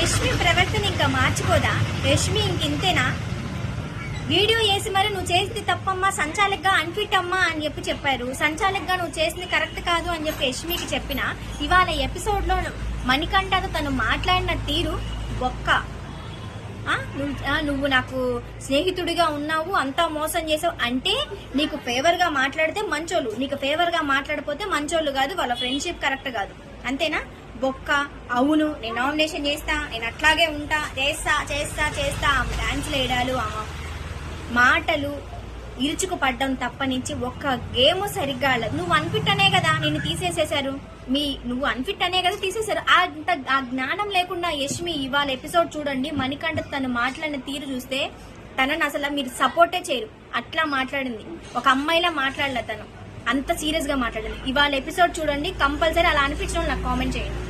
యష్మి ప్రవర్తన ఇంకా మార్చుకోదా? యష్మి ఇంకింతేనా? వీడియో వేసి మరి నువ్వు చేసింది తప్పమ్మా, సంచాలక్గా అన్ఫిట్ అమ్మా అని చెప్పారు. సంచాలక్గా నువ్వు చేసింది కరెక్ట్ కాదు అని చెప్పి యష్మికి చెప్పిన ఇవాళ ఎపిసోడ్ లో మణికంఠతో తను మాట్లాడిన తీరు బొక్క. నువ్వు నాకు స్నేహితుడిగా ఉన్నావు, అంతా మోసం చేసావు అంటే నీకు ఫేవర్ గా మాట్లాడితే మంచోళ్ళు, నీకు ఫేవర్ గా మాట్లాడిపోతే మంచోళ్ళు కాదు, వాళ్ళ ఫ్రెండ్షిప్ కరెక్ట్ కాదు, అంతేనా? బొక్క. అవును నేను నామినేషన్ చేస్తా, నేను అట్లాగే ఉంటా, చేస్తా చేస్తా చేస్తా డాన్స్లు వేయడాలు, మాటలు ఇరుచుకు పడ్డం తప్పనించి ఒక్క గేమ్ సరిగ్గా నువ్వు అన్ఫిట్ అనే కదా నిన్ను తీసేసేశారు, నువ్వు అన్ఫిట్ అనే కదా తీసేశారు. ఆ జ్ఞానం లేకుండా యష్మి ఇవాళ ఎపిసోడ్ చూడండి, మణికంఠ తను మాట్లాడిన తీరు చూస్తే తనని అసలు మీరు సపోర్టే చేయరు, అట్లా మాట్లాడింది. ఒక అమ్మాయిలా మాట్లాడలే తను, అంత సీరియస్ గా మాట్లాడింది. ఇవాళ ఎపిసోడ్ చూడండి, కంపల్సరీ అలా అనిపించడం నాకు కామెంట్ చేయండి.